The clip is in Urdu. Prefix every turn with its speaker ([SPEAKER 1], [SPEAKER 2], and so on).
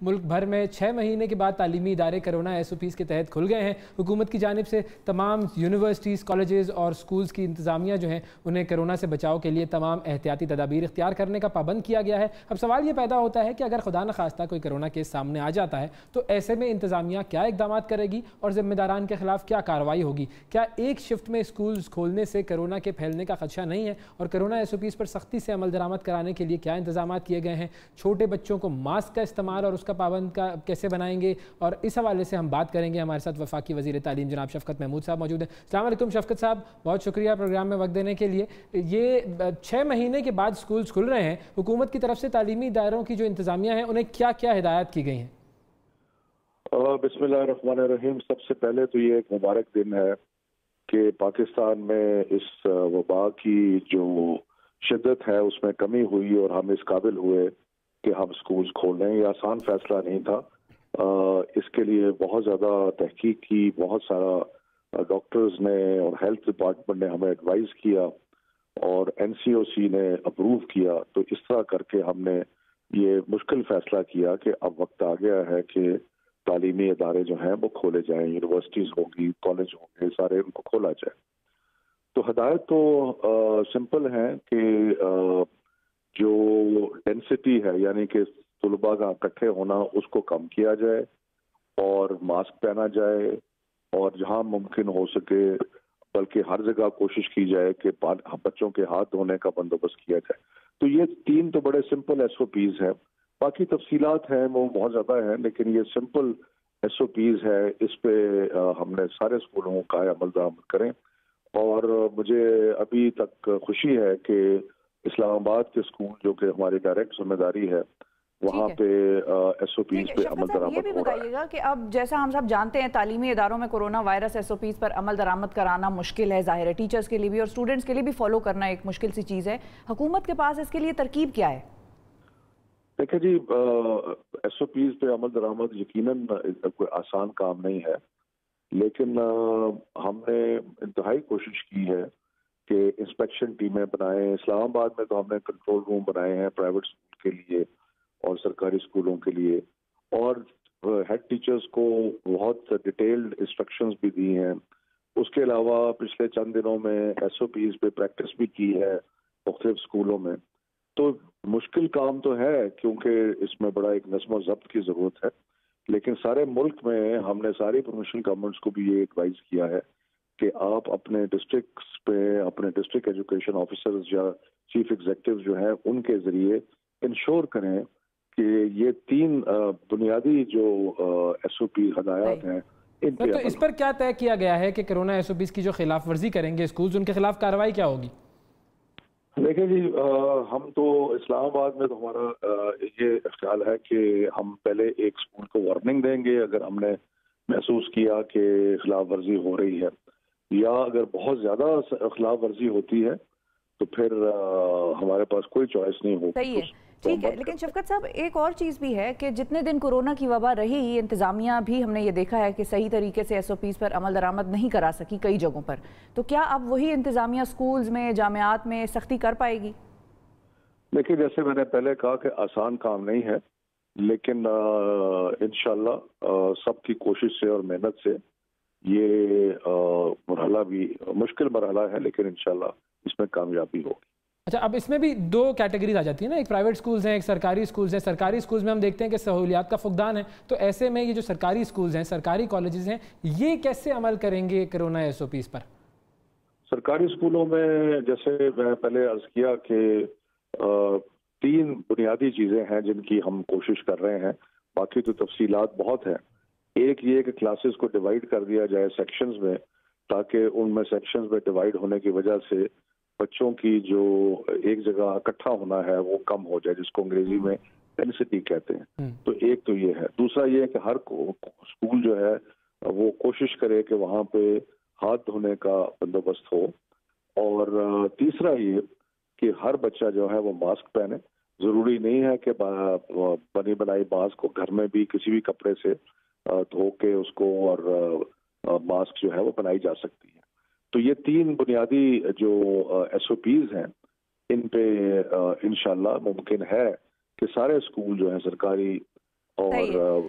[SPEAKER 1] ملک بھر میں 6 مہینے کے بعد تعلیمی ادارے کرونا SOPs کے تحت کھل گئے ہیں۔ حکومت کی جانب سے تمام یونیورسٹیز، کالجز اور سکولز کی انتظامیہ جو ہیں انہیں کرونا سے بچاؤ کے لیے تمام احتیاطی تدابیر اختیار کرنے کا پابند کیا گیا ہے۔ اب سوال یہ پیدا ہوتا ہے کہ اگر خدا نخواستہ کوئی کرونا کیس سامنے آ جاتا ہے تو ایسے میں انتظامیہ کیا اقدامات کرے گی اور ذمہ داران کے خلاف کیا کارروائی ہوگی؟ کیا ایک شفٹ میں اسکولز کھولنے سے کرونا کے پھیلنے کا خدشہ نہیں ہے؟ اور کرونا SOPs پر سختی سے عمل درآمد کرانے کے لیے کیا انتظامات کیے گئے ہیں؟ چھوٹے بچوں کو ماسک کا استعمال اور اس کا پابند کیسے بنائیں گے؟ اور اس حوالے سے ہم بات کریں گے۔ ہمارے ساتھ وفاقی وزیر تعلیم جناب شفقت محمود صاحب موجود ہیں۔ السلام علیکم شفقت صاحب، بہت شکریہ پروگرام میں وقت دینے کے لیے۔ یہ 6 مہینے کے بعد اسکولز کھل رہے ہیں، حکومت کی طرف سے تعلیمی اداروں کی جو انتظامیہ ہیں انہیں کیا کیا ہدایات کی گئی ہیں؟
[SPEAKER 2] بسم اللہ الرحمن الرحیم۔ سب سے پہلے تو یہ ایک مبارک دن ہے کہ پاکستان میں اس وبا کی جو شدت ہے اس میں کمی ہوئی اور ہم اس قابل ہوئے کہ ہم اسکولز کھول رہے ہیں۔ یہ آسان فیصلہ نہیں تھا، اس کے لیے بہت زیادہ تحقیق کی، بہت سارا ڈاکٹرز نے اور ہیلتھ ڈپارٹمنٹ نے ہمیں ایڈوائز کیا اور NCOC نے اپروو کیا۔ تو اس طرح کر کے ہم نے یہ مشکل فیصلہ کیا کہ اب وقت آ گیا ہے کہ تعلیمی ادارے جو ہیں وہ کھولے جائیں، یونیورسٹیز ہوگی، کالج ہوں گے، سارے ان کو کھولا جائے۔ تو ہدایت تو سمپل ہے کہ جو ڈینسٹی ہے یعنی کہ طلباء کا اکٹھے ہونا اس کو کم کیا جائے اور ماسک پہنا جائے، اور جہاں ممکن ہو سکے بلکہ ہر جگہ کوشش کی جائے کہ بچوں کے ہاتھ دھونے کا بندوبست کیا جائے۔ تو یہ 3 تو بڑے سمپل SOPs ہیں، باقی تفصیلات ہیں وہ بہت زیادہ ہیں، لیکن یہ سمپل SOPs ہے۔ اس پہ ہم نے سارے اسکولوں کا عمل درآمد کریں، اور مجھے ابھی تک خوشی ہے کہ اسلام آباد کے اسکول جو کہ ہماری ڈائریکٹ ذمہ داری ہے وہاں پہ SOPs پہ عمل درآمد ہو رہا ہے۔
[SPEAKER 3] یہ بھی بتائیے گا کہ اب جیسا ہم سب جانتے ہیں تعلیمی اداروں میں کرونا وائرس SOPs پر عمل درآمد کرانا مشکل ہے، ظاہر ہے ٹیچرز کے لیے بھی اور اسٹوڈنٹس کے لیے بھی فالو کرنا ایک مشکل سی چیز ہے۔ حکومت کے پاس اس کے لیے ترکیب کیا ہے؟
[SPEAKER 2] دیکھیں جی، SOPs پہ عمل درآمد یقیناً کوئی آسان کام نہیں ہے، لیکن ہم نے انتہائی کوشش کی ہے کہ انسپیکشن ٹیمیں بنائیں۔ اسلام آباد میں تو ہم نے کنٹرول روم بنائے ہیں پرائیویٹ اسکول کے لیے اور سرکاری اسکولوں کے لیے، اور ہیڈ ٹیچرز کو بہت ڈیٹیلڈ انسٹرکشنز بھی دی ہیں۔ اس کے علاوہ پچھلے چند دنوں میں SOPs پہ پریکٹس بھی کی ہے مختلف اسکولوں میں۔ تو مشکل کام تو ہے کیونکہ اس میں بڑا ایک نظم و ضبط کی ضرورت ہے، لیکن سارے ملک میں ہم نے ساری پروونشنل گورنمنٹس کو بھی یہ ایڈوائز کیا ہے کہ آپ اپنے ڈسٹرکٹس پہ اپنے ڈسٹرکٹ ایجوکیشن آفیسرز یا چیف ایگزیکٹو جو ہیں ان کے ذریعے انشور کریں کہ یہ 3 بنیادی جو SOP ہدایات ہیں ان پہ
[SPEAKER 1] تو اس پر کیا طے کیا گیا ہے کہ کرونا SOPs کی جو خلاف ورزی کریں گے اسکولز ان کے خلاف کارروائی کیا ہوگی؟
[SPEAKER 2] دیکھیں جی، ہم تو اسلام آباد میں تو ہمارا یہ خیال ہے کہ ہم پہلے ایک اسکول کو وارننگ دیں گے اگر ہم نے محسوس کیا کہ خلاف ورزی ہو رہی ہے، یا اگر بہت زیادہ خلاف ورزی ہوتی ہے تو پھر ہمارے پاس کوئی چوائس نہیں ہوگی۔
[SPEAKER 3] صحیح ہے، ٹھیک ہے، لیکن شفقت صاحب ایک اور چیز بھی ہے کہ جتنے دن کورونا کی وبا رہی انتظامیہ بھی ہم نے یہ دیکھا ہے کہ صحیح طریقے سے SOPs پر عمل درآمد نہیں کرا سکی کئی جگہوں پر، تو کیا اب وہی انتظامیہ اسکولز میں جامعات میں سختی کر پائے گی؟
[SPEAKER 2] دیکھیے، جیسے میں نے پہلے کہا کہ آسان کام نہیں ہے، لیکن انشاءاللہ سب کی کوشش سے اور محنت سے یہ مرحلہ بھی مشکل مرحلہ ہے لیکن انشاءاللہ اس میں کامیابی ہوگی۔
[SPEAKER 1] اچھا، اب اس میں بھی 2 کیٹیگریز آ جاتی ہیں نا، ایک پرائیویٹ سکولز ہیں، ایک سرکاری سکولز ہیں۔ سرکاری سکولز میں ہم دیکھتے ہیں کہ سہولیات کا فقدان ہے، تو ایسے میں یہ جو سرکاری سکولز ہیں، سرکاری کالجز ہیں، یہ کیسے عمل کریں گے کرونا SOPs پر؟
[SPEAKER 2] سرکاری اسکولوں میں جیسے میں پہلے عرض کیا کہ 3 بنیادی چیزیں ہیں جن کی ہم کوشش کر رہے ہیں، باقی تو تفصیلات بہت ہیں۔ ایک یہ کہ کلاسز کو ڈیوائڈ کر دیا جائے سیکشنز میں، تاکہ ان میں سیکشنز میں ڈیوائڈ ہونے کی وجہ سے بچوں کی جو ایک جگہ اکٹھا ہونا ہے وہ کم ہو جائے، جس کو انگریزی میں ڈینسٹی کہتے ہیں۔ تو ایک تو یہ ہے۔ دوسرا یہ ہے کہ ہر اسکول جو ہے وہ کوشش کرے کہ وہاں پہ ہاتھ دھونے کا بندوبست ہو، اور تیسرا یہ کہ ہر بچہ جو ہے وہ ماسک پہنے۔ ضروری نہیں ہے کہ بنی بنائی ماسک کو گھر میں بھی کسی بھی کپڑے سے دھو کے اس کو اور ماسک جو ہے وہ بنائی جا سکتی ہے۔ تو یہ 3 بنیادی جو SOPs ہیں ان پہ انشاءاللہ ممکن ہے کہ سارے اسکول جو ہیں سرکاری اور